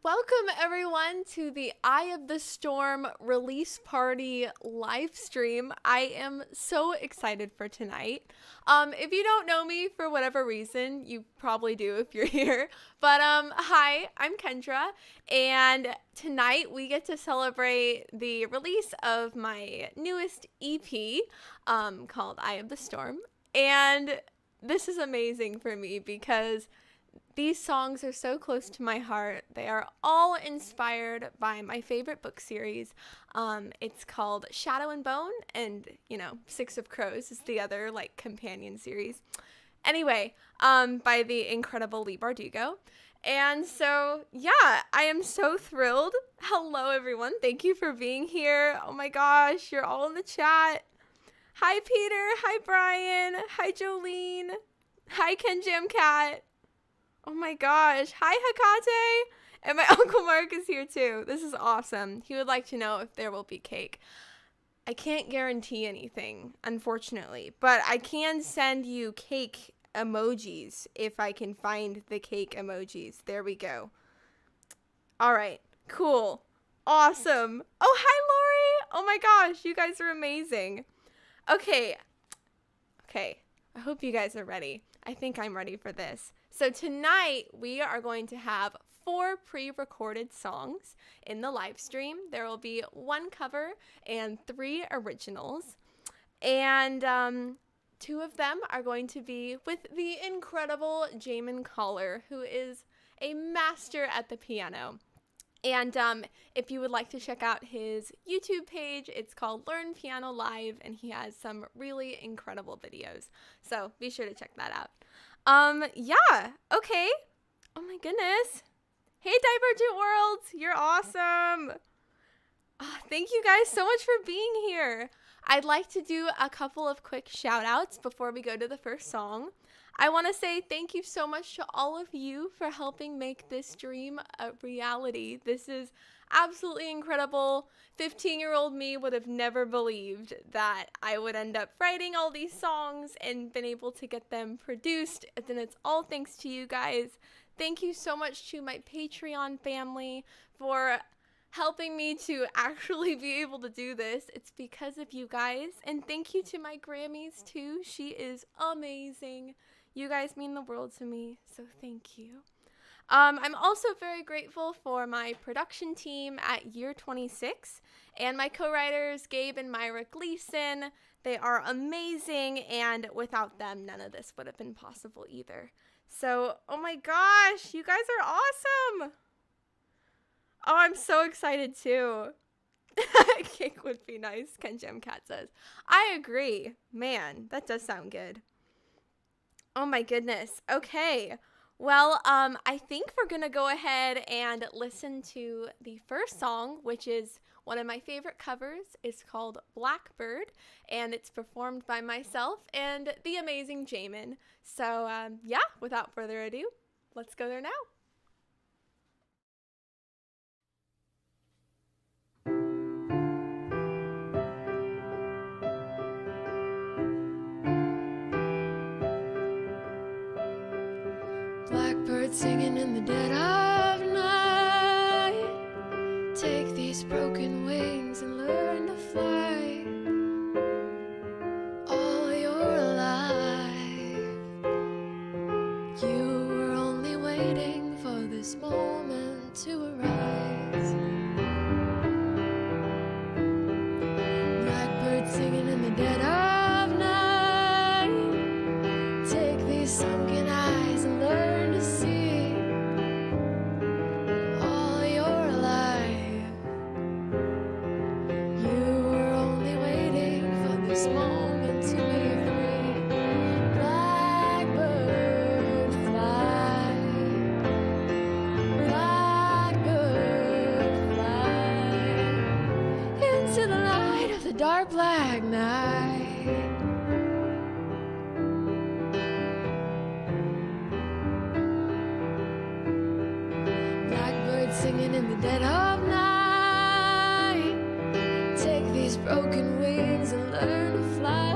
Welcome everyone to the Eye of the Storm release party live stream. I am so excited for tonight. If you don't know me for whatever reason, you probably do if you're here. But hi, I'm Kendra, and tonight we get to celebrate the release of my newest EP called Eye of the Storm. And this is amazing for me because these songs are so close to my heart. They are all inspired by my favorite book series. It's called Shadow and Bone, and Six of Crows is the other companion series. Anyway, by the incredible Leigh Bardugo. And so, yeah, I am so thrilled. Hello, everyone. Thank you for being here. Oh my gosh, you're all in the chat. Hi, Peter. Hi, Brian. Hi, Jolene. Hi, Ken Jam Cat. Oh my gosh. Hi, Hakate. And my Uncle Mark is here too. This is awesome. He would like to know if there will be cake. I can't guarantee anything, unfortunately, but I can send you cake emojis if I can find the cake emojis. There we go. All right. Cool. Awesome. Oh, hi, Lori. Oh my gosh. You guys are amazing. Okay. I hope you guys are ready. I think I'm ready for this. So tonight we are going to have 4 pre-recorded songs in the live stream. There will be 1 cover and 3 originals. And 2 of them are going to be with the incredible Jamin Coller, who is a master at the piano. And if you would like to check out his YouTube page, it's called Learn Piano Live, and he has some really incredible videos. So be sure to check that out. Yeah, okay. Oh my goodness. Hey, Divergent Worlds, you're awesome. Oh, thank you guys so much for being here. I'd like to do a couple of quick shout outs before we go to the first song. I want to say thank you so much to all of you for helping make this dream a reality. This is absolutely incredible. 15-year-old me would have never believed that I would end up writing all these songs and been able to get them produced. And then it's all thanks to you guys. Thank you so much to my Patreon family for helping me to actually be able to do this. It's because of you guys. And thank you to my Grammys too. She is amazing. You guys mean the world to me, so thank you. I'm also very grateful for my production team at Year 26 and my co-writers Gabe and Myra Gleason. They are amazing, and without them, none of this would have been possible either. So, oh my gosh, you guys are awesome. Oh, I'm so excited too. Cake would be nice, Ken Jam Cat says. I agree. Man, that does sound good. Oh my goodness. Okay. Well, I think we're going to go ahead and listen to the first song, which is one of my favorite covers. It's called Blackbird, and it's performed by myself and the amazing Jamin. So, yeah, without further ado, let's go there now. Blackbird singing in the dead of night. Take these broken wings and learn to fly. the dead of night. Take these sunken eyes and learn to see all your life. You were only waiting for this moment to be free. Blackbird fly, blackbird fly into the light of the dark black night. Blackbird singing in the dead of night. Take these broken wings and learn to fly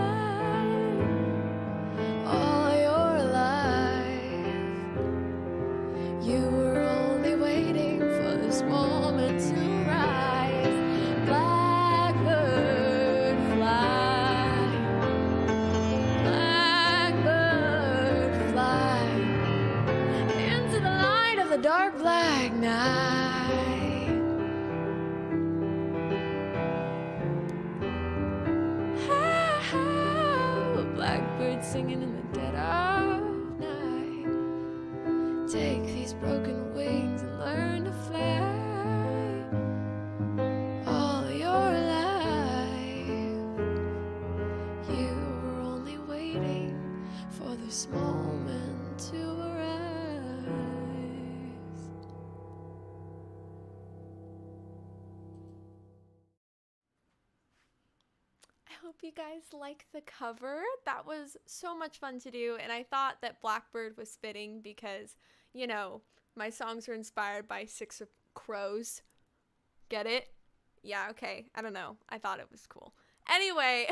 all your life. You were only waiting for this moment to rise. Blackbird fly, blackbird fly into the light of the dark black night. Blackbird singing in the dead of night. Take these broken wings and learn to fly all your life. You were only waiting for this moment to arise. I hope you guys like the cover. That was so much fun to do, and I thought that Blackbird was fitting because, you know, my songs are inspired by Six of Crows. Get it? Yeah, okay. I don't know. I thought it was cool. Anyway,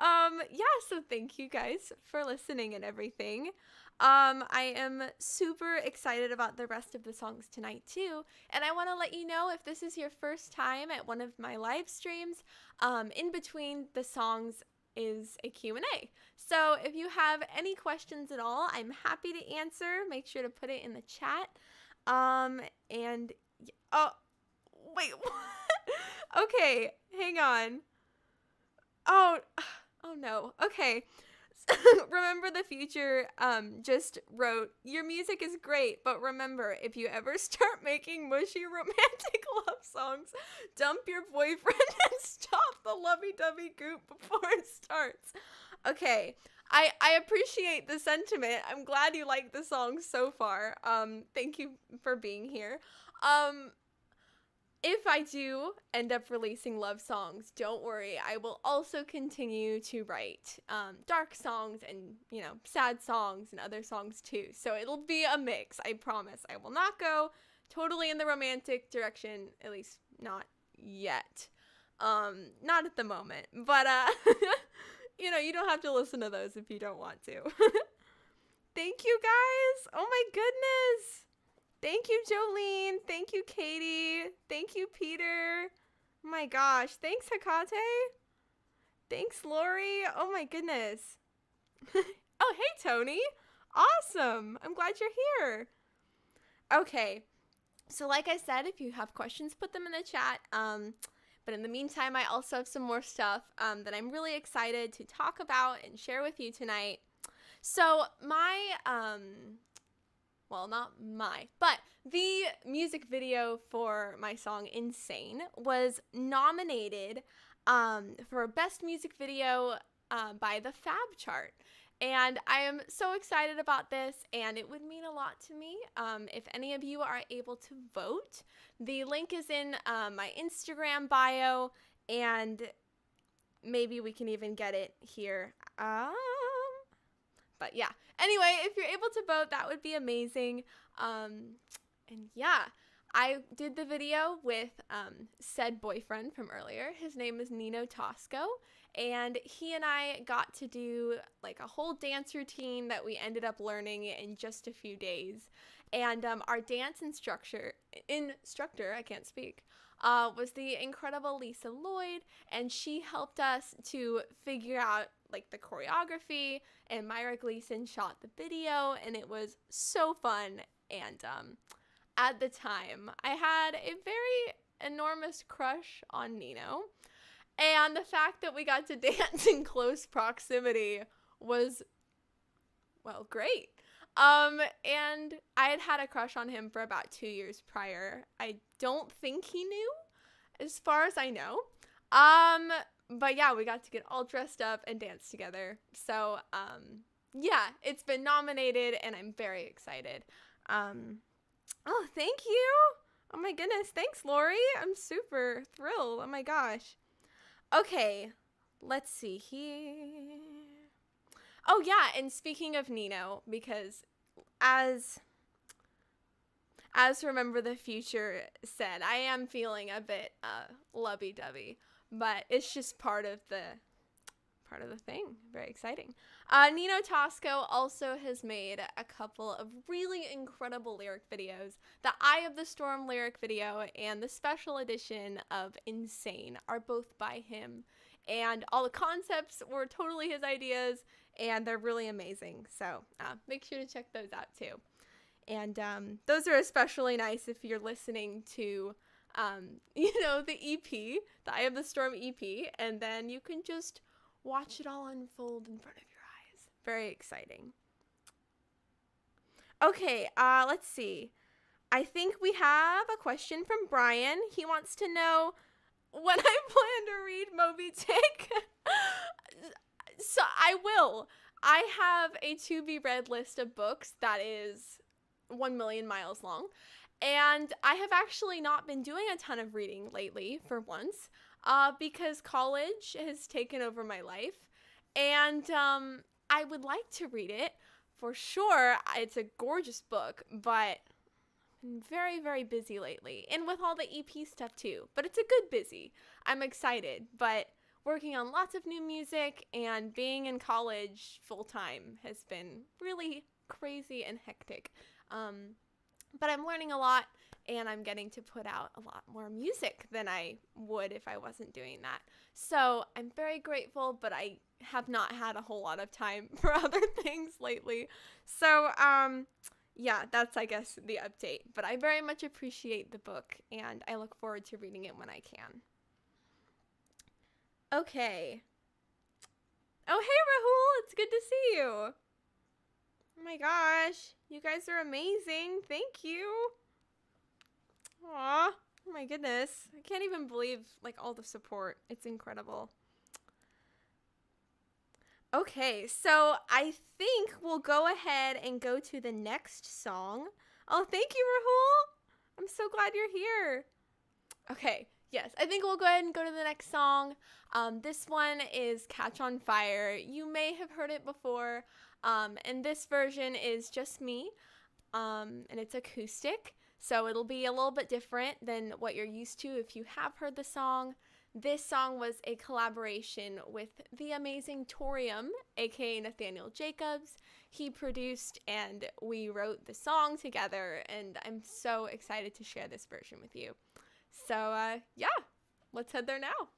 yeah, so thank you guys for listening and everything. I am super excited about the rest of the songs tonight too, and I want to let you know if this is your first time at one of my live streams, in between the songs is a Q&A. So if you have any questions at all, I'm happy to answer. Make sure to put it in the chat. And oh, wait, what? Okay, hang on. Oh no. Okay. Remember the Future just wrote, your music is great, but remember, if you ever start making mushy romantic love songs, dump your boyfriend and stop the lovey-dovey goop before it starts. Okay, I appreciate the sentiment. I'm glad you like the song so far. Thank you for being here. If I do end up releasing love songs, don't worry. I will also continue to write dark songs and, you know, sad songs and other songs too. So it'll be a mix, I promise. I will not go totally in the romantic direction, at least not yet. Not at the moment. But, you know, you don't have to listen to those if you don't want to. Thank you, guys. Oh, my goodness. Thank you, Jolene. Thank you, Katie. Thank you, Peter. Oh my gosh. Thanks, Hekate. Thanks, Lori. Oh my goodness. Oh, hey, Tony. Awesome. I'm glad you're here. Okay. So like I said, if you have questions, put them in the chat. But in the meantime, I also have some more stuff that I'm really excited to talk about and share with you tonight. So my... well, not my, but the music video for my song Insane was nominated for Best Music Video by the Fab Chart. And I am so excited about this, and it would mean a lot to me if any of you are able to vote. The link is in my Instagram bio, and maybe we can even get it here. But yeah, anyway, if you're able to vote, that would be amazing. And yeah, I did the video with said boyfriend from earlier. His name is Nino Tosco, and he and I got to do like a whole dance routine that we ended up learning in just a few days. And our dance instructor, I can't speak, was the incredible Lisa Lloyd, and she helped us to figure out like the choreography, and Myra Gleason shot the video, and it was so fun. And at the time, I had a very enormous crush on Nino, And the fact that we got to dance in close proximity was, well, great. And I had a crush on him for about 2 years prior. I don't think he knew, as far as I know. But yeah, we got to get all dressed up and dance together. So, yeah, it's been nominated and I'm very excited. Oh, thank you. Oh my goodness. Thanks, Lori. I'm super thrilled. Oh my gosh. Okay, let's see here. Oh yeah, and speaking of Nino, because as Remember the Future said, I am feeling a bit lovey-dovey, but it's just part of the thing. Very exciting. Nino Tosco also has made a couple of really incredible lyric videos. The Eye of the Storm lyric video and the special edition of Insane are both by him. And all the concepts were totally his ideas, and they're really amazing. So make sure to check those out too. And those are especially nice if you're listening to, the EP, the Eye of the Storm EP, and then you can just watch it all unfold in front of your eyes. Very exciting. Okay, let's see. I think we have a question from Brian. He wants to know when I plan to read Moby Dick. So I will. I have a to-be-read list of books that is 1 million miles long. And I have actually not been doing a ton of reading lately, for once. Because college has taken over my life, and I would like to read it for sure. It's a gorgeous book, but I'm very, very busy lately, and with all the EP stuff too, but it's a good busy. I'm excited, but working on lots of new music and being in college full-time has been really crazy and hectic. But I'm learning a lot, and I'm getting to put out a lot more music than I would if I wasn't doing that. So I'm very grateful, but I have not had a whole lot of time for other things lately. So, yeah, that's, I guess, the update. But I very much appreciate the book, and I look forward to reading it when I can. Okay. Oh, hey, Rahul. It's good to see you. Oh my gosh. You guys are amazing. Thank you. Aw, oh my goodness. I can't even believe, all the support. It's incredible. Okay, so I think we'll go ahead and go to the next song. Oh, thank you, Rahul. I'm so glad you're here. Okay, yes, I think we'll go ahead and go to the next song. This one is Catch on Fire. You may have heard it before, and this version is just me, and it's acoustic. So it'll be a little bit different than what you're used to if you have heard the song. This song was a collaboration with the amazing Torium, aka Nathaniel Jacobs. He produced and we wrote the song together, and I'm so excited to share this version with you. So, yeah, let's head there now.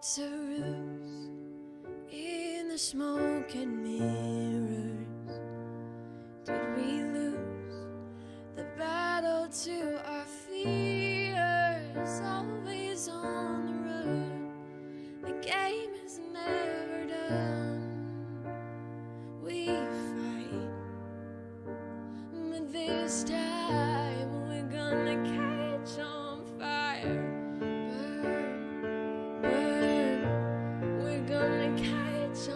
It's a ruse in the smoke and mirrors. Did we lose the battle to our fears? Always on the run, the game is never done. We fight, but this time we're gonna catch on fire. We're gonna catch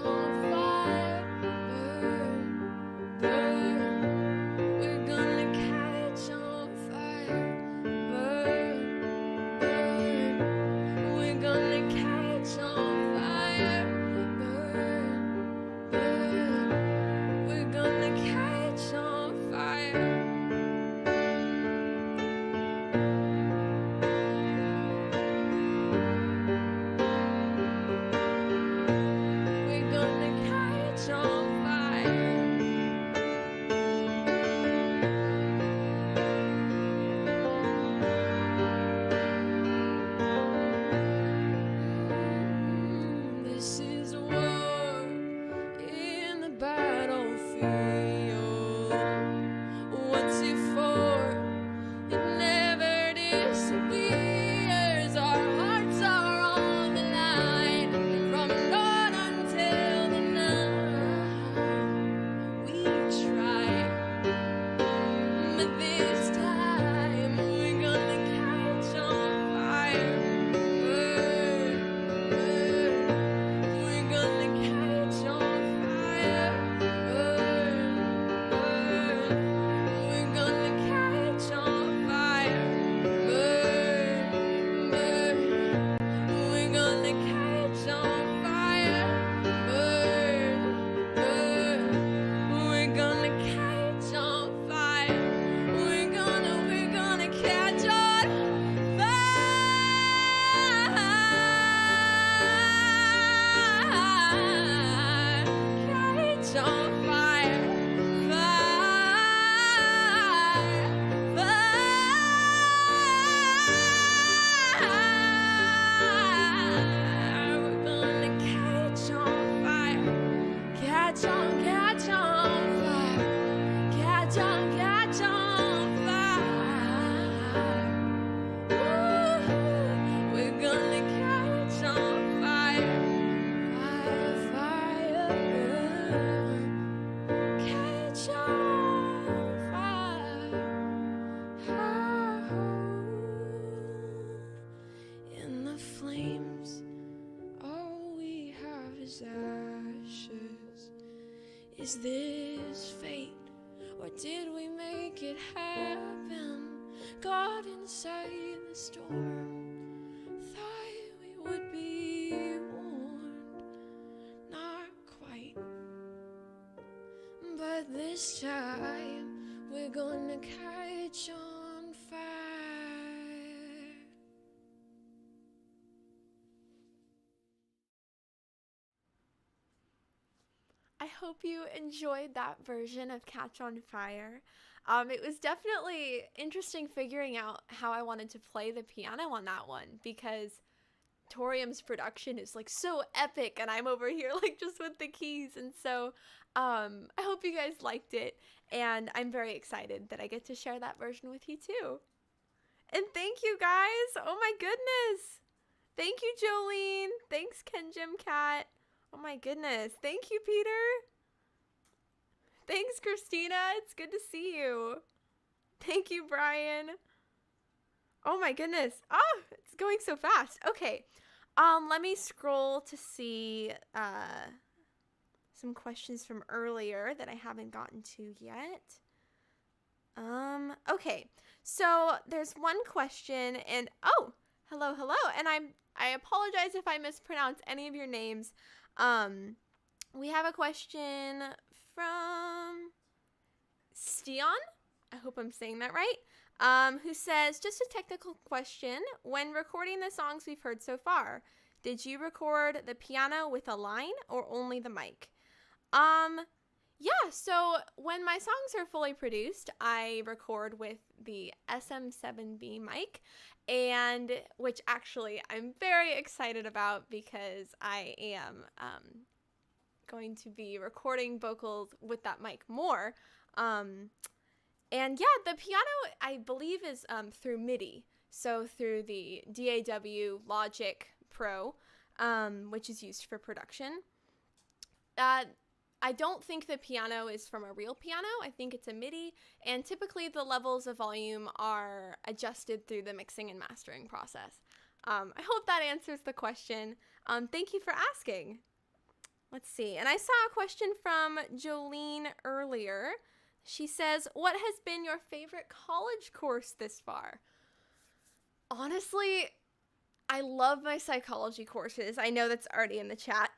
on fire, burn. Is this fate, or did we make it happen? Caught inside the storm, thought we would be warned. Not quite, but this time we're gonna catch on fire. I hope you enjoyed that version of Catch on Fire. It was definitely interesting figuring out how I wanted to play the piano on that one, because Torium's production is like so epic and I'm over here like just with the keys. And so I hope you guys liked it, and I'm very excited that I get to share that version with you too. And thank you guys. Oh my goodness. Thank you, Jolene. Thanks, Jim Cat. Oh my goodness. Thank you, Peter. Thanks, Christina. It's good to see you. Thank you, Brian. Oh my goodness. Oh, it's going so fast. Okay. Let me scroll to see some questions from earlier that I haven't gotten to yet. Okay. So there's one question, and oh, hello. And I apologize if I mispronounce any of your names. We have a question from Stian. I hope I'm saying that right. Who says, just a technical question. When recording the songs we've heard so far, did you record the piano with a line or only the mic? Yeah, so when my songs are fully produced, I record with the SM7B mic, and which actually I'm very excited about because I am going to be recording vocals with that mic more. And yeah, the piano, I believe, is through MIDI, so through the DAW Logic Pro, which is used for production. I don't think the piano is from a real piano. I think it's a MIDI, and typically the levels of volume are adjusted through the mixing and mastering process. I hope that answers the question. Thank you for asking. Let's see. And I saw a question from Jolene earlier. She says, what has been your favorite college course this far? Honestly, I love my psychology courses. I know that's already in the chat.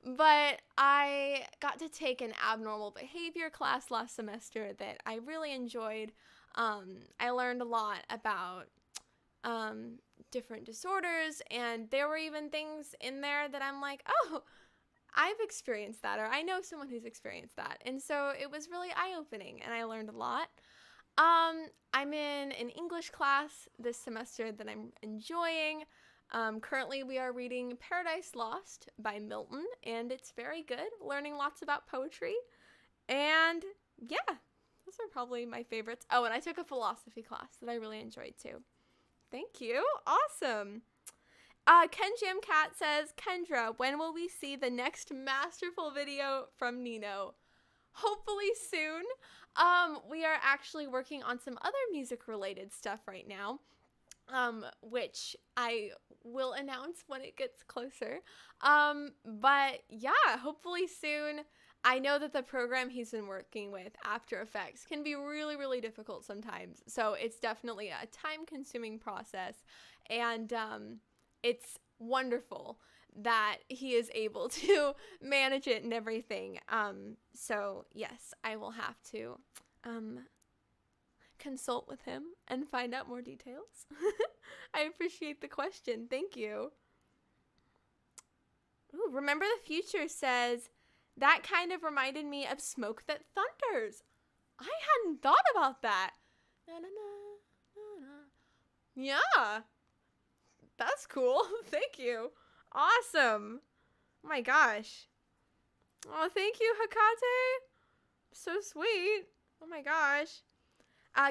But I got to take an abnormal behavior class last semester that I really enjoyed. I learned a lot about different disorders, and there were even things in there that I'm like, oh, I've experienced that, or I know someone who's experienced that. And so it was really eye-opening, and I learned a lot. I'm in an English class this semester that I'm enjoying. Currently we are reading Paradise Lost by Milton, and it's very good, learning lots about poetry. And yeah, those are probably my favorites. Oh, and I took a philosophy class that I really enjoyed too. Thank you. Awesome. Ken Jam Cat says, Kendra, when will we see the next masterful video from Nino? Hopefully soon. We are actually working on some other music related stuff right now, which I will announce when it gets closer. But yeah, hopefully soon. I know that the program he's been working with, After Effects, can be really, really difficult sometimes. So it's definitely a time-consuming process, and it's wonderful that he is able to manage it and everything. So yes, I will have to consult with him and find out more details. I appreciate the question. Thank you. Ooh, Remember the Future says, that kind of reminded me of Smoke That Thunders. I hadn't thought about that. Na, na, na, na, na. Yeah. That's cool. Thank you. Awesome. Oh my gosh. Oh, thank you, Hakate. So sweet. Oh my gosh.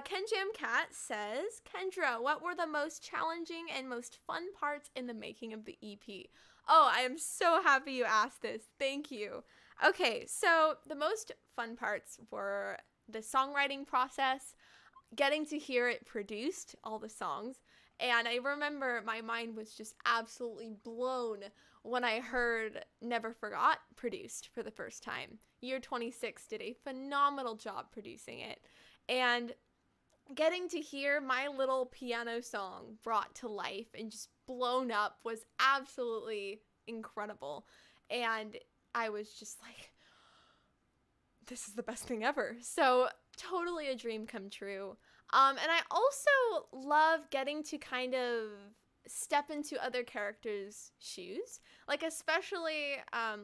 Ken Jam Cat says, Kendra, what were the most challenging and most fun parts in the making of the EP? Oh, I am so happy you asked this. Thank you. Okay, so the most fun parts were the songwriting process, getting to hear it produced, all the songs, And I remember my mind was just absolutely blown when I heard Never Forgot produced for the first time. Year 26 did a phenomenal job producing it. And getting to hear my little piano song brought to life and just blown up was absolutely incredible. And I was just like, this is the best thing ever. So totally a dream come true. And I also love getting to kind of step into other characters' shoes, like especially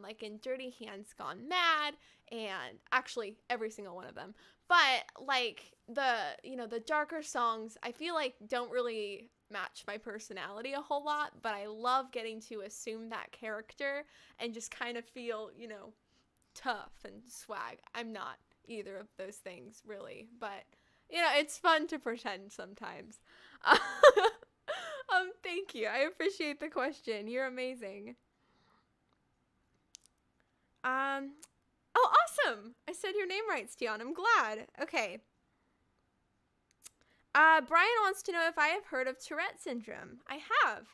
like in Dirty Hands Gone Mad, and actually every single one of them. But like the darker songs, I feel like don't really match my personality a whole lot, but I love getting to assume that character and just kind of feel, tough and swag. I'm not either of those things really, but it's fun to pretend sometimes. Thank you. I appreciate the question. You're amazing. Oh, awesome. I said your name right, Stian. I'm glad. Okay. Brian wants to know if I have heard of Tourette syndrome. I have.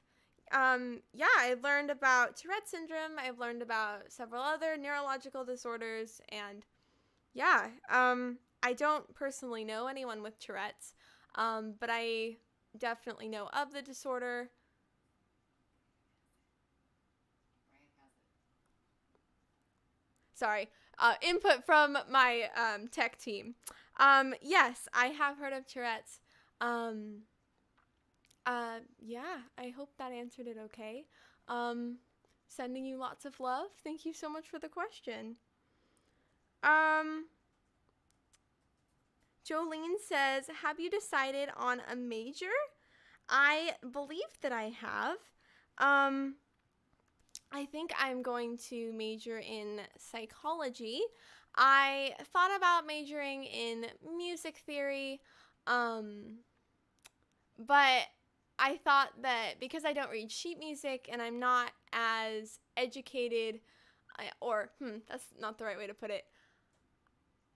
Yeah, I've learned about Tourette syndrome. I've learned about several other neurological disorders, and yeah, I don't personally know anyone with Tourette's, but I definitely know of the disorder. Sorry, input from my tech team. Yes, I have heard of Tourette's. Yeah, I hope that answered it okay. Sending you lots of love. Thank you so much for the question. Jolene says, have you decided on a major? I believe that I have. I think I'm going to major in psychology. I thought about majoring in music theory, but I thought that because I don't read sheet music and I'm not as educated, that's not the right way to put it.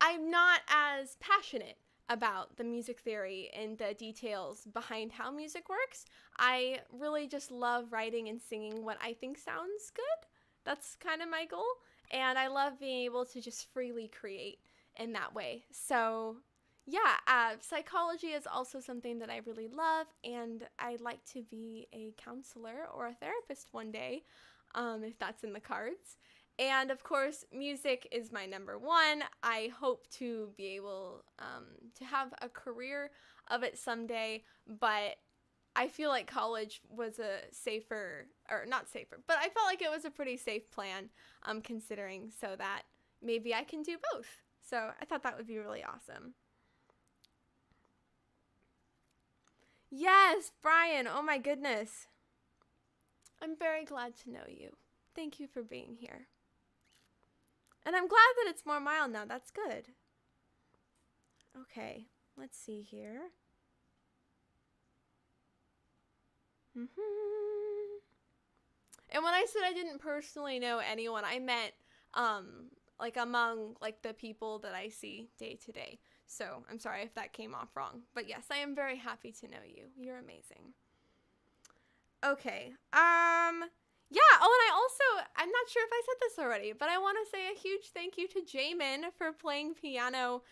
I'm not as passionate about the music theory and the details behind how music works. I really just love writing and singing what I think sounds good. That's kind of my goal. And I love being able to just freely create in that way. So yeah, psychology is also something that I really love, and I'd like to be a counselor or a therapist one day, if that's in the cards. And of course, music is my number one. I hope to be able to have a career of it someday, but I feel like college was a safer, or not safer, but I felt like it was a pretty safe plan, considering, so that maybe I can do both. So I thought that would be really awesome. Yes, Brian, oh my goodness. I'm very glad to know you. Thank you for being here. And I'm glad that it's more mild now. That's good. Okay, let's see here. And when I said I didn't personally know anyone, I meant like among like the people that I see day to day. So I'm sorry if that came off wrong. But yes, I am very happy to know you. You're amazing. Okay. Yeah, oh, and I'm not sure if I said this already, but I want to say a huge thank you to Jamin for playing piano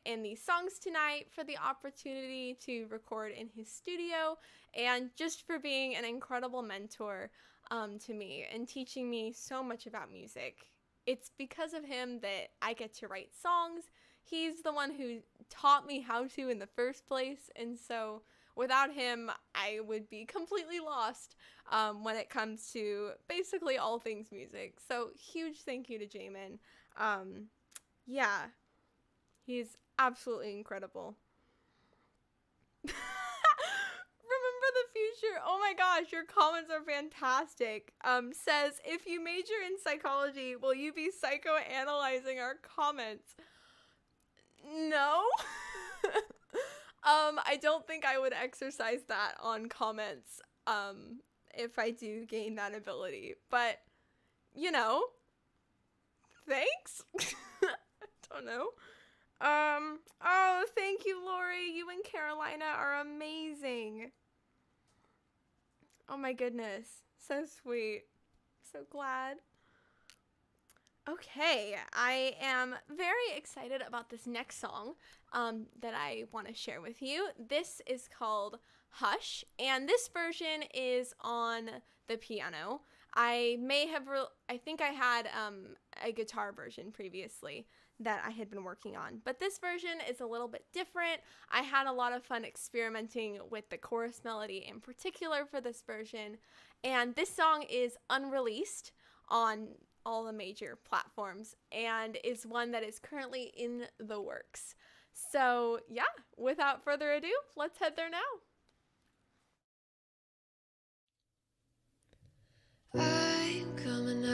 in these songs tonight, for the opportunity to record in his studio, and just for being an incredible mentor to me and teaching me so much about music. It's because of him that I get to write songs. He's the one who taught me how to in the first place, and so without him, I would be completely lost when it comes to basically all things music. So huge thank you to Jamin. Yeah, he's absolutely incredible. Remember the future. Oh my gosh, your comments are fantastic. Says, if you major in psychology, will you be psychoanalyzing our comments? No. I don't think I would exercise that on comments, if I do gain that ability, but, thanks. Don't know. Oh, thank you, Lori. You and Carolina are amazing. Oh my goodness. So sweet. So glad. Okay, I am very excited about this next song that I want to share with you. This is called Hush, and this version is on the piano. I think I had a guitar version previously that I had been working on, but this version is a little bit different. I had a lot of fun experimenting with the chorus melody in particular for this version, and this song is unreleased on all the major platforms and is one that is currently in the works. So yeah, without further ado, let's head there now. I'm coming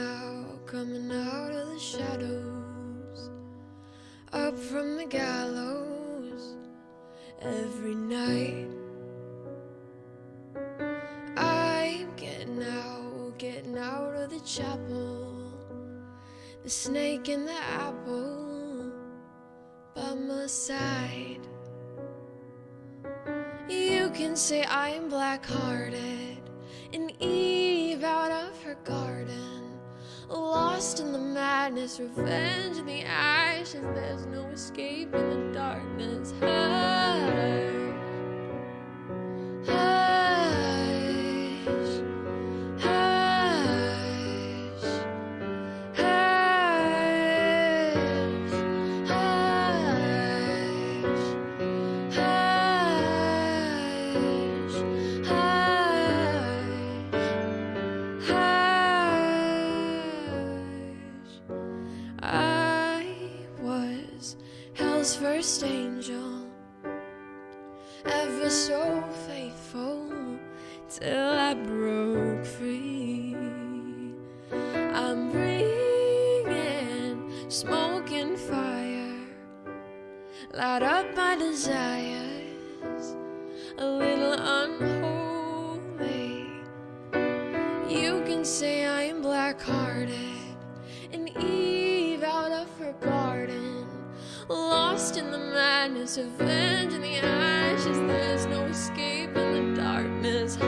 out of the shadows, up from the gallows every night. I'm getting out of the chapel, the snake in the apple by my side. You can say I'm black-hearted, an Eve out of her garden, lost in the madness, revenge in the ashes. There's no escape in the darkness. First angel, ever so faithful till I broke free. I'm bringing smoke and fire, light up my desires, a little unholy. You can say I am black-hearted, an Eve out of her garden, lost in the madness, revenge in the ashes. There's no escape in the darkness.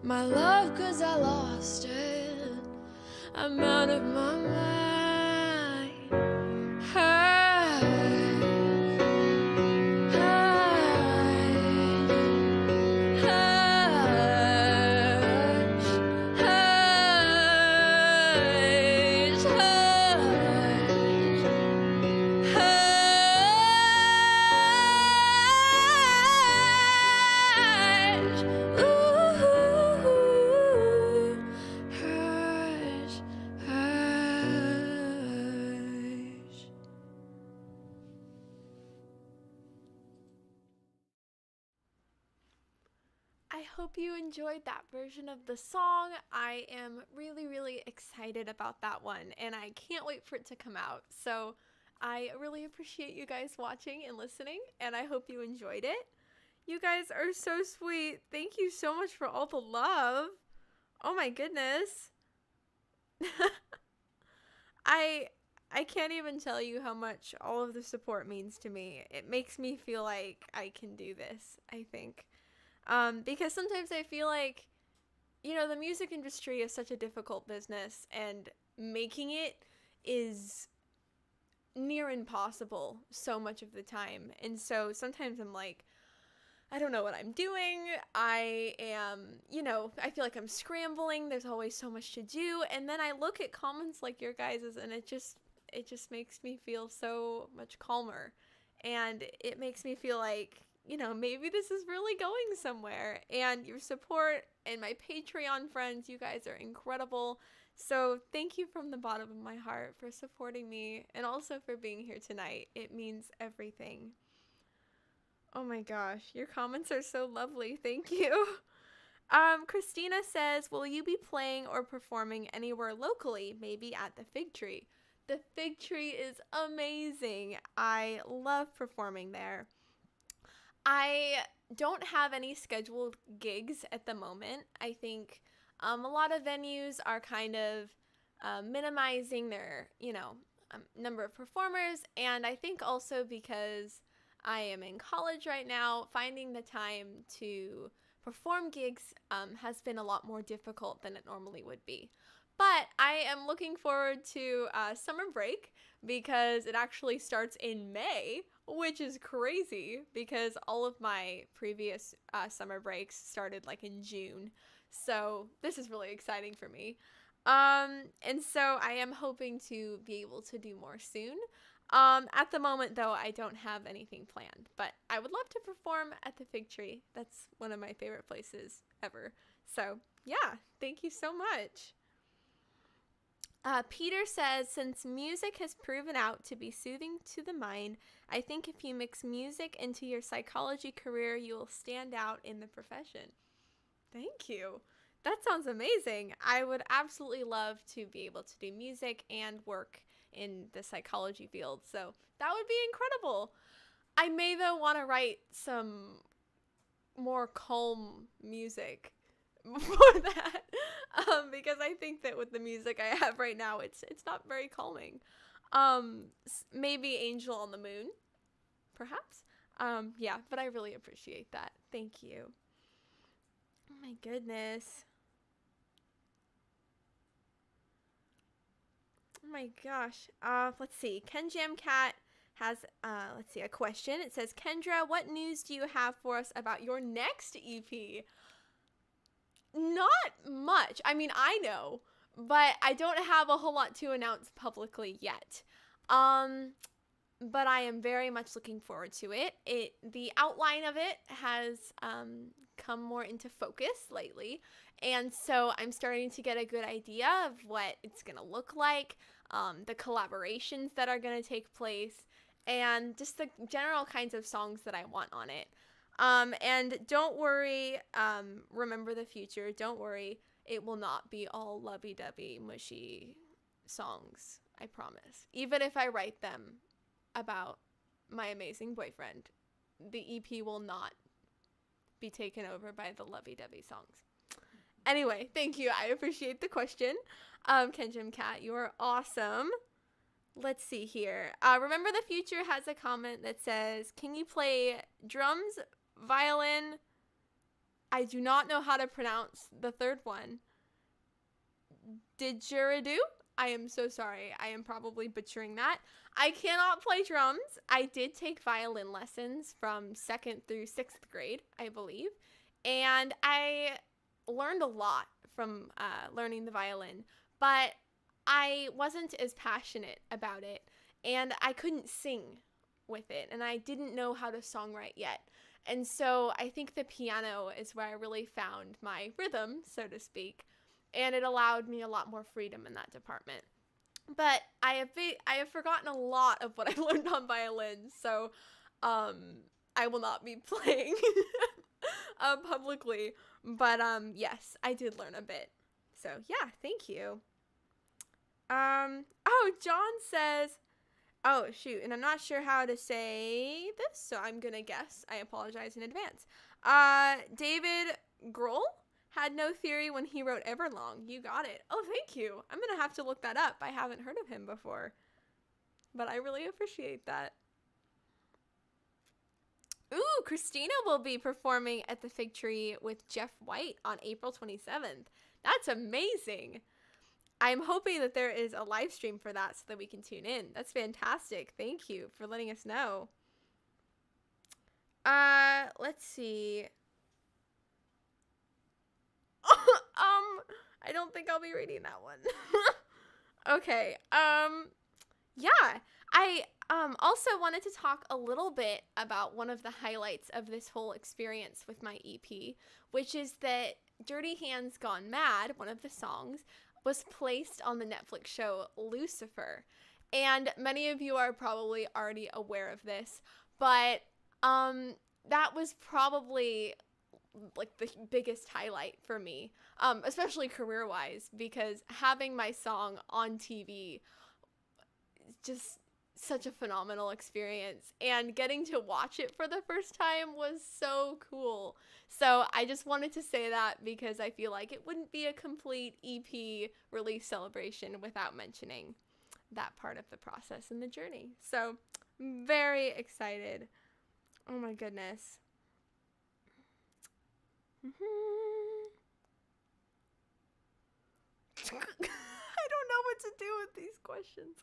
My love, 'cause I lost it. I'm out of my mind. Hush, hush, hush, hush, hush, hush. I hope you enjoyed that version of the song. I am really, really excited about that one, and I can't wait for it to come out. So I really appreciate you guys watching and listening, and I hope you enjoyed it. You guys are so sweet. Thank you so much for all the love. Oh my goodness. I can't even tell you how much all of the support means to me. It makes me feel like I can do this, I think. Because sometimes I feel like, you know, the music industry is such a difficult business, and making it is near impossible so much of the time. And so sometimes I'm like, I don't know what I'm doing. I am, you know, I feel like I'm scrambling. There's always so much to do. And then I look at comments like your guys's, and it just makes me feel so much calmer. And it makes me feel like, you know, maybe this is really going somewhere. And your support and my Patreon friends. You guys are incredible. So thank you from the bottom of my heart for supporting me and also for being here tonight. It means everything. Oh my gosh, your comments are so lovely. Thank you. Christina says, will you be playing or performing anywhere locally, maybe at the Fig Tree? The Fig Tree is amazing. I love performing there. I don't have any scheduled gigs at the moment. I think a lot of venues are kind of minimizing their, number of performers. And I think also because I am in college right now, finding the time to perform gigs has been a lot more difficult than it normally would be. But I am looking forward to summer break because it actually starts in May, which is crazy because all of my previous summer breaks started like in June. So this is really exciting for me. And so I am hoping to be able to do more soon. At the moment, though, I don't have anything planned, but I would love to perform at the Fig Tree. That's one of my favorite places ever. So yeah, thank you so much. Peter says, since music has proven out to be soothing to the mind, I think if you mix music into your psychology career, you will stand out in the profession. Thank you. That sounds amazing. I would absolutely love to be able to do music and work in the psychology field. So that would be incredible. I may, though, want to write some more calm music before that. Because I think that with the music I have right now, it's not very calming. Maybe Angel on the Moon, perhaps. Yeah, but I really appreciate that. Thank you. Oh my goodness. Oh my gosh. Let's see. Ken Jam Cat has a question. It says, Kendra, what news do you have for us about your next EP? Not much. I mean, I know, but I don't have a whole lot to announce publicly yet. But I am very much looking forward to it. The outline of it has come more into focus lately, and so I'm starting to get a good idea of what it's gonna look like, the collaborations that are gonna take place, and just the general kinds of songs that I want on it. And don't worry, remember the future, don't worry, it will not be all lovey-dovey, mushy songs, I promise. Even if I write them about my amazing boyfriend, the EP will not be taken over by the lovey-dovey songs. Anyway, thank you, I appreciate the question. Ken Jim Cat, you are awesome. Let's see here. Remember the Future has a comment that says, can you play drums, violin? I do not know how to pronounce the third one. Didgeridoo? I am so sorry. I am probably butchering that. I cannot play drums. I did take violin lessons from 2nd through 6th grade, I believe. And I learned a lot from learning the violin. But I wasn't as passionate about it. And I couldn't sing with it. And I didn't know how to songwrite yet. And so I think the piano is where I really found my rhythm, so to speak. And it allowed me a lot more freedom in that department. But I have forgotten a lot of what I learned on violin, so I will not be playing publicly. But yes, I did learn a bit. So yeah, thank you. Oh, John says, oh shoot, and I'm not sure how to say this, so I'm gonna guess. I apologize in advance. David Grohl had no theory when he wrote Everlong. You got it. Oh, thank you. I'm gonna have to look that up. I haven't heard of him before, but I really appreciate that. Ooh, Christina will be performing at the Fig Tree with Jeff White on April 27th. That's amazing. I'm hoping that there is a live stream for that so that we can tune in. That's fantastic. Thank you for letting us know. Let's see. I don't think I'll be reading that one. Okay. Yeah, I also wanted to talk a little bit about one of the highlights of this whole experience with my EP, which is that Dirty Hands Gone Mad, one of the songs, was placed on the Netflix show Lucifer. And many of you are probably already aware of this, but that was probably like the biggest highlight for me, especially career-wise, because having my song on TV, just such a phenomenal experience, and getting to watch it for the first time was so cool. So I just wanted to say that because I feel like it wouldn't be a complete EP release celebration without mentioning that part of the process and the journey. So very excited. Oh my goodness. I don't know what to do with these questions.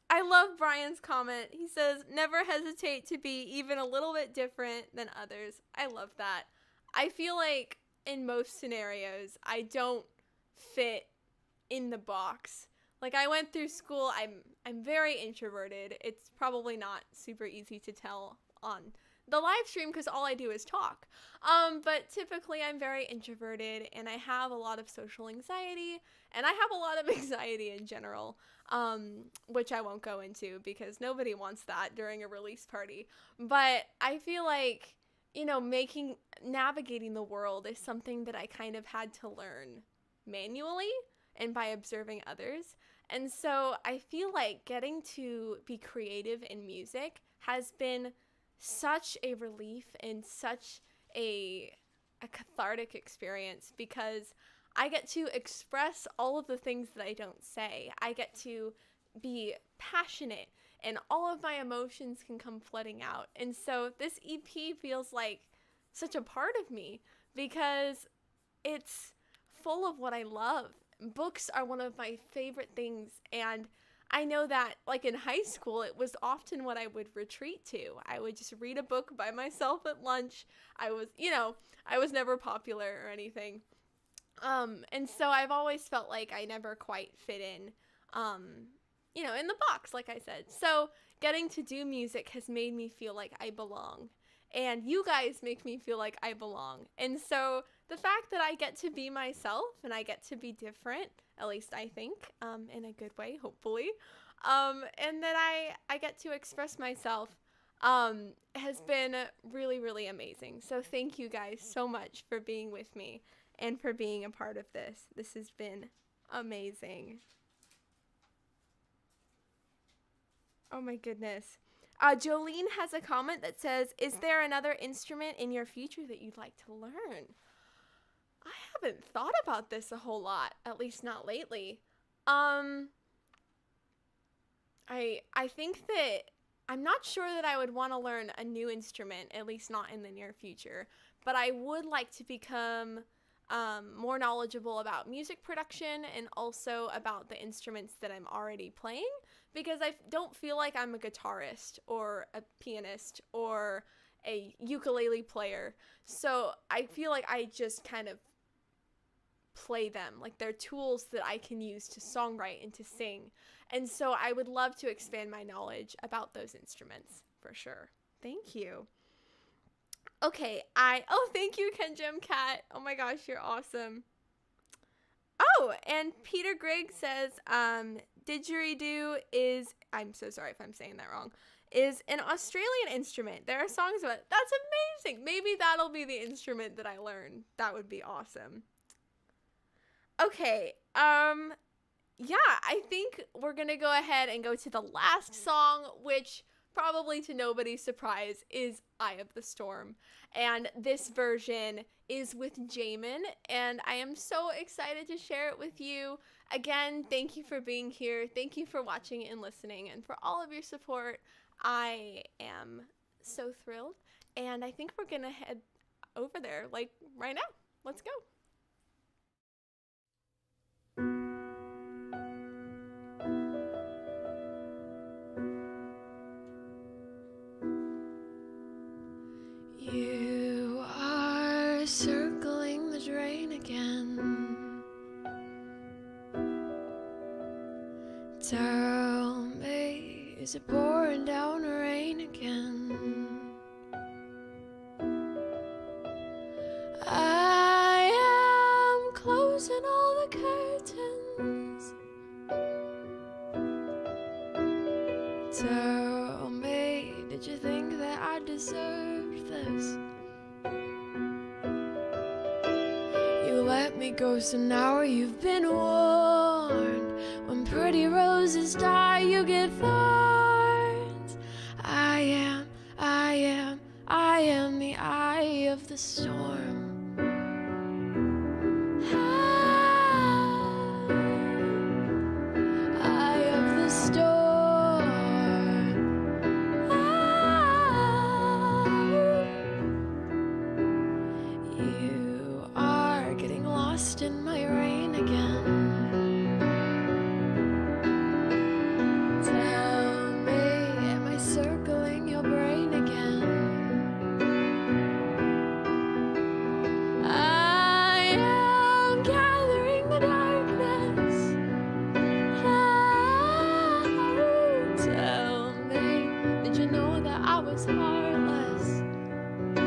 I love Brian's comment. He says, never hesitate to be even a little bit different than others. I love that. I feel like in most scenarios, I don't fit in the box. Like, I went through school, I'm very introverted. It's probably not super easy to tell on the live stream because all I do is talk. But typically I'm very introverted, and I have a lot of social anxiety, and I have a lot of anxiety in general, which I won't go into because nobody wants that during a release party. But I feel like, you know, navigating the world is something that I kind of had to learn manually and by observing others. And so I feel like getting to be creative in music has been such a relief and such a cathartic experience, because I get to express all of the things that I don't say. I get to be passionate, and all of my emotions can come flooding out. And so this EP feels like such a part of me because it's full of what I love. Books are one of my favorite things, and I know that, like, in high school, it was often what I would retreat to. I would just read a book by myself at lunch. I was never popular or anything. And so I've always felt like I never quite fit in, in the box, like I said. So getting to do music has made me feel like I belong. And you guys make me feel like I belong. And so the fact that I get to be myself and I get to be different, at least I think, in a good way, hopefully, and that I get to express myself, has been really, really amazing. So thank you guys so much for being with me and for being a part of this. This has been amazing. Oh my goodness. Jolene has a comment that says, is there another instrument in your future that you'd like to learn? I haven't thought about this a whole lot, at least not lately. I think that I'm not sure that I would want to learn a new instrument, at least not in the near future, but I would like to become more knowledgeable about music production and also about the instruments that I'm already playing, because I don't feel like I'm a guitarist or a pianist or a ukulele player. So I feel like I just kind of play them. Like, they're tools that I can use to songwrite and to sing. And so I would love to expand my knowledge about those instruments for sure. Thank you. Okay, thank you, Kenjam Cat. Oh my gosh, you're awesome. Oh, and Peter Grigg says, didgeridoo is, I'm so sorry if I'm saying that wrong, is an Australian instrument. There are songs about it. That's amazing. Maybe that'll be the instrument that I learn. That would be awesome. Okay, yeah, I think we're gonna go ahead and go to the last song, which, probably to nobody's surprise, is Eye of the Storm. And this version is with Jamin, and I am so excited to share it with you. Again, thank you for being here. Thank you for watching and listening, and for all of your support. I am so thrilled, and I think we're gonna head over there, like, right now. Let's go. You are circling the drain again, Tell me, is it pouring down rain again? I am closing all the curtains. Tell me, did you think that I deserved this? You let me go, so now you've been warned. When pretty roses die, you get thorns. I am the eye of the storm. Eye of the storm. You are getting lost in my rain again. Tell me, am I circling your brain again? I am gathering the darkness. Oh, tell me, did you know that I was heartless? You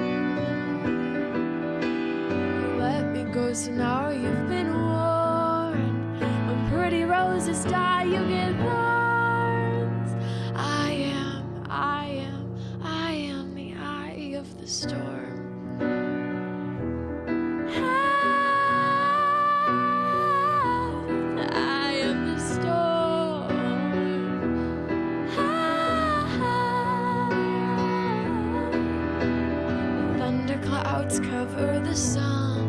let me go, so now you've been warned. When pretty roses die, you get thorns. I am the eye of the storm. Eye of the storm. Thunder clouds cover the sun.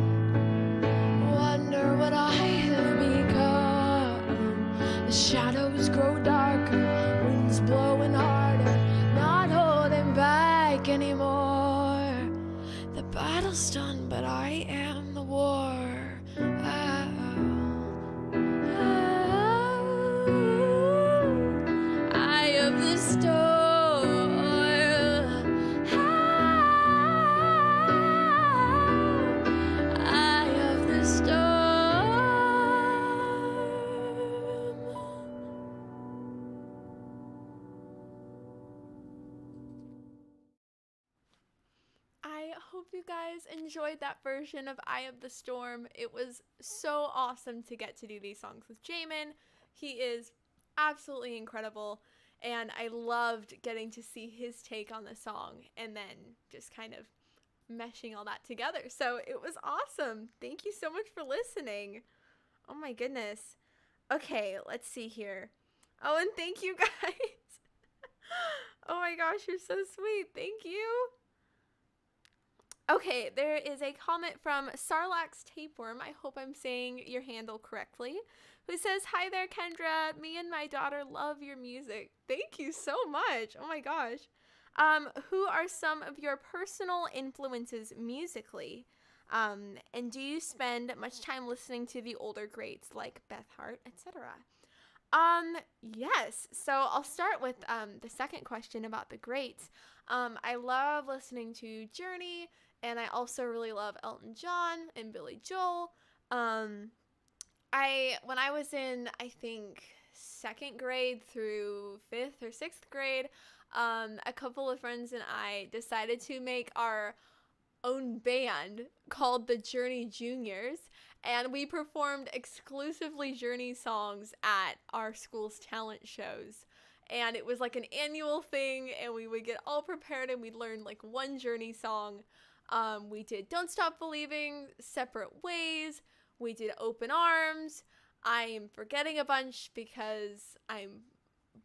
Wonder what I have become. The shadows grow darker, winds blowing harder, not holding back anymore. The battle's done, but I am the war. Eye of the storm. Eye of the storm. I hope you guys enjoyed that version of Eye of the Storm. It was so awesome to get to do these songs with Jamin. He is absolutely incredible, and I loved getting to see his take on the song and then just kind of meshing all that together. So it was awesome. Thank you so much for listening. Oh my goodness. Okay, let's see here. Oh, and thank you guys. Oh my gosh, you're so sweet. Thank you. Okay, there is a comment from Sarlax Tapeworm. I hope I'm saying your handle correctly. Who says, "Hi there, Kendra. Me and my daughter love your music." Thank you so much. Oh my gosh. Who are some of your personal influences musically? And do you spend much time listening to the older greats like Beth Hart, etc.? Yes. So I'll start with the second question about the greats. I love listening to Journey, and I also really love Elton John and Billy Joel. When I was in, I think, second grade through 5th or 6th grade, a couple of friends and I decided to make our own band called the Journey Juniors, and we performed exclusively Journey songs at our school's talent shows. And it was like an annual thing, and we would get all prepared and we'd learn like one Journey song. We did Don't Stop Believing, Separate Ways, we did Open Arms. I'm forgetting a bunch because I'm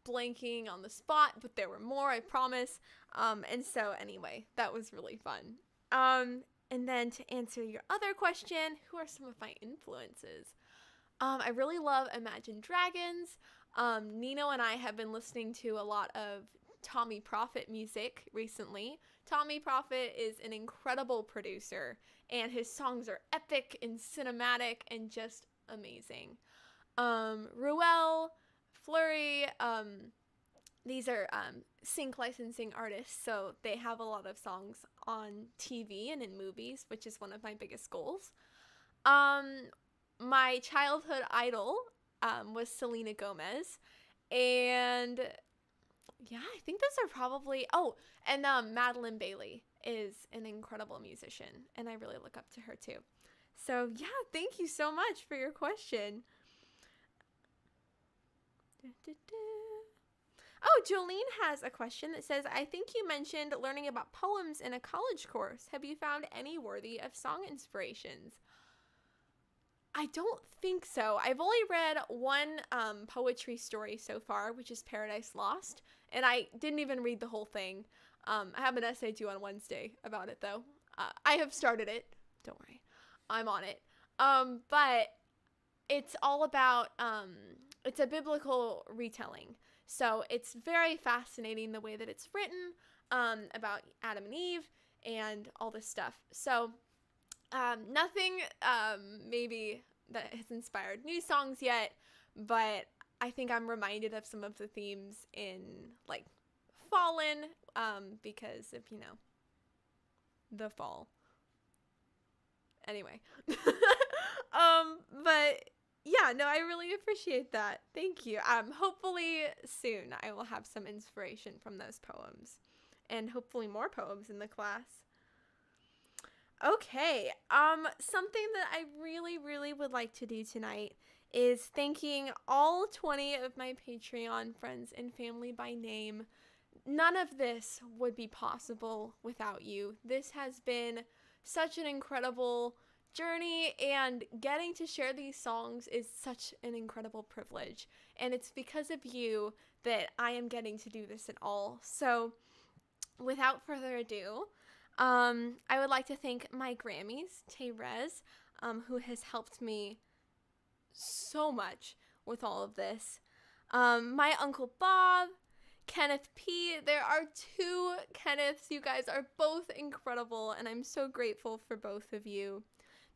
blanking on the spot, but there were more, I promise. And so anyway, that was really fun. And then to answer your other question, who are some of my influences? I really love Imagine Dragons. Nino and I have been listening to a lot of Tommy Prophet music recently. Tommy Prophet is an incredible producer, and his songs are epic and cinematic and just amazing. Ruel, Flurry, these are sync licensing artists, so they have a lot of songs on TV and in movies, which is one of my biggest goals. My childhood idol was Selena Gomez, And yeah, I think those are probably, oh, and Madeline Bailey is an incredible musician, and I really look up to her too. So yeah, thank you so much for your question. Oh, Jolene has a question that says, I think you mentioned learning about poems in a college course. Have you found any worthy of song inspirations? I don't think so. I've only read one poetry story so far, which is Paradise Lost, and I didn't even read the whole thing. I have an essay due on Wednesday about it, though. I have started it. Don't worry. I'm on it. But it's all about, it's a biblical retelling. So it's very fascinating the way that it's written, about Adam and Eve and all this stuff. So nothing maybe that has inspired new songs yet, but I think I'm reminded of some of the themes in like Fallen, because of, the fall. Anyway. But yeah, no, I really appreciate that. Thank you. Hopefully soon I will have some inspiration from those poems, and hopefully more poems in the class. Okay, something that I really, really would like to do tonight is thanking all 20 of my Patreon friends and family by name. None of this would be possible without you. This has been such an incredible journey, and getting to share these songs is such an incredible privilege. And it's because of you that I am getting to do this at all. So without further ado, I would like to thank my Grammys, Tay-Rez, who has helped me so much with all of this. My Uncle Bob, Kenneth P. There are 2 Kenneths. You guys are both incredible, and I'm so grateful for both of you.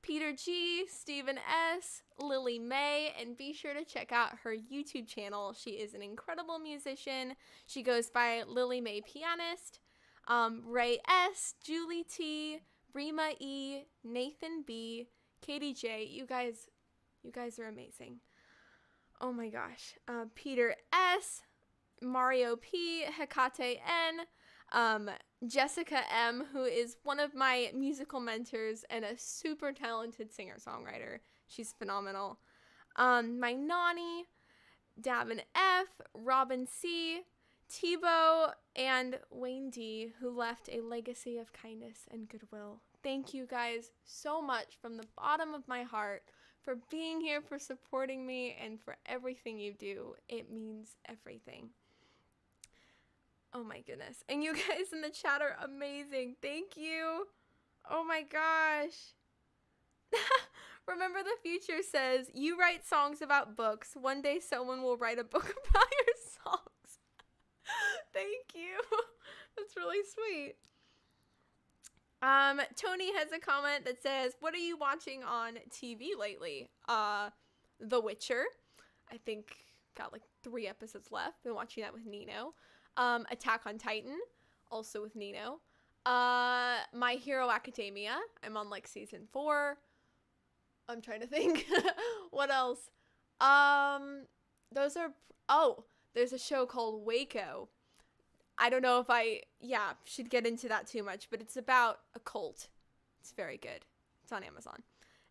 Peter G, Stephen S, Lily May, and be sure to check out her YouTube channel. She is an incredible musician. She goes by Lily May Pianist. Ray S, Julie T, Rima E, Nathan B, Katie J. You guys are amazing. Oh my gosh. Peter S, Mario P, Hecate N, Jessica M, who is one of my musical mentors and a super talented singer-songwriter. She's phenomenal. My Nani, Davin F, Robin C, Tebow, and Wayne D, who left a legacy of kindness and goodwill. Thank you guys so much from the bottom of my heart for being here, for supporting me, and for everything you do. It means everything. Oh my goodness. And you guys in the chat are amazing. Thank you. Oh my gosh. Remember the Future says, you write songs about books. One day someone will write a book about your songs. Thank you. That's really sweet. Tony has a comment that says, what are you watching on TV lately? The Witcher. I think got like 3 episodes left. Been watching that with Nino. Attack on Titan, also with Nino. My Hero Academia. I'm on like season 4. I'm trying to think. What else? There's a show called Waco. I don't know if I should get into that too much, but it's about a cult. It's very good. It's on Amazon.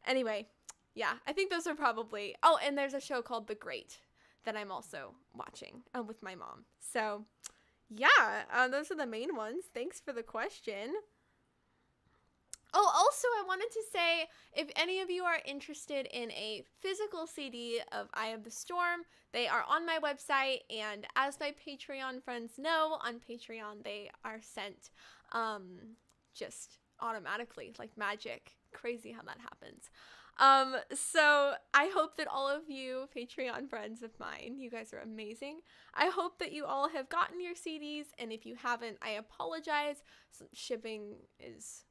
Anyway, yeah, I think those are probably, and there's a show called The Great that I'm also watching with my mom. So yeah, those are the main ones. Thanks for the question. Oh, also, I wanted to say, if any of you are interested in a physical CD of Eye of the Storm, they are on my website, and as my Patreon friends know, on Patreon, they are sent just automatically, like magic. Crazy how that happens. So I hope that all of you Patreon friends of mine, you guys are amazing. I hope that you all have gotten your CDs, and if you haven't, I apologize. Shipping is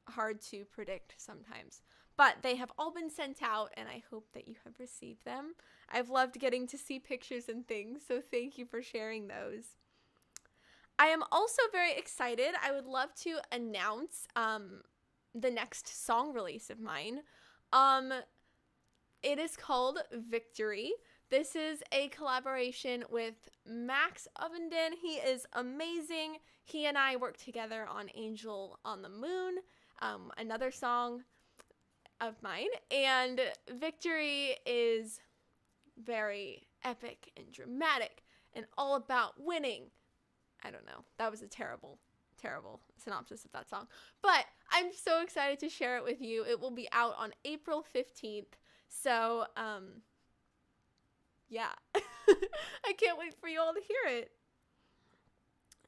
hard to predict sometimes, but they have all been sent out, and I hope that you have received them. I've loved getting to see pictures and things, so thank you for sharing those. I am also very excited. I would love to announce the next song release of mine. It is called Victory This is a collaboration with Max Ovenden. He is amazing. He and I worked together on Angel on the Moon, another song of mine. And Victory is very epic and dramatic and all about winning. I don't know. That was a terrible synopsis of that song. But I'm so excited to share it with you. It will be out on April 15th. So, yeah. I can't wait for you all to hear it.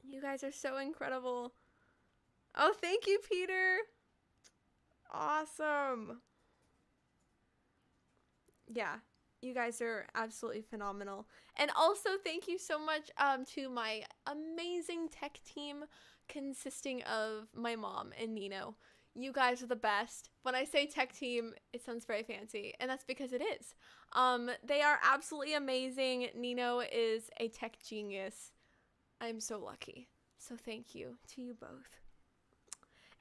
You guys are so incredible. Oh, thank you, Peter. Awesome. Yeah. You guys are absolutely phenomenal. And also thank you so much to my amazing tech team consisting of my mom and Nino. You guys are the best. When I say tech team, it sounds very fancy, and that's because it is. They are absolutely amazing. Nino is a tech genius. I'm so lucky. So thank you to you both.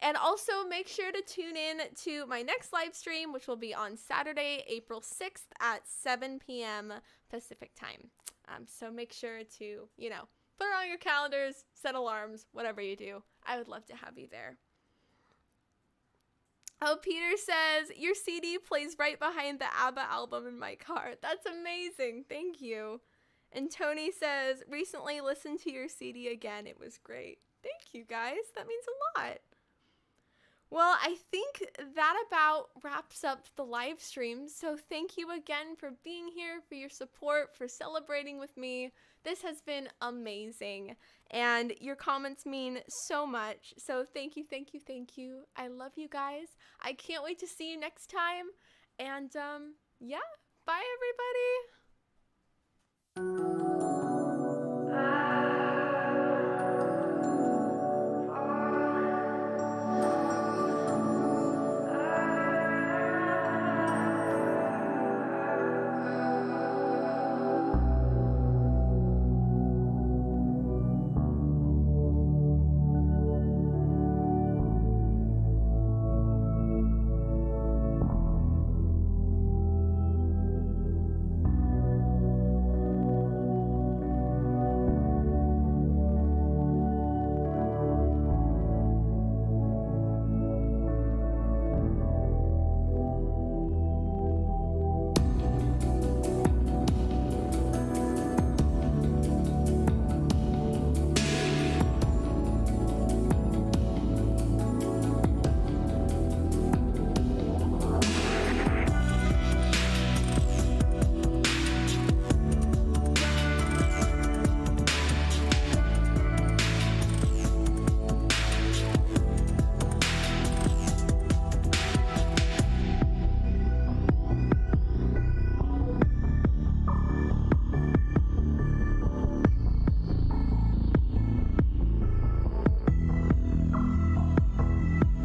And also make sure to tune in to my next live stream, which will be on Saturday, April 6th at 7 p.m. Pacific time. So make sure to, put it on your calendars, set alarms, whatever you do. I would love to have you there. Oh, Peter says, your CD plays right behind the ABBA album in my car. That's amazing. Thank you. And Tony says, recently listened to your CD again. It was great. Thank you, guys. That means a lot. Well, I think that about wraps up the live stream. So thank you again for being here, for your support, for celebrating with me. This has been amazing. And your comments mean so much. So thank you, thank you, thank you. I love you guys. I can't wait to see you next time. And yeah, bye everybody.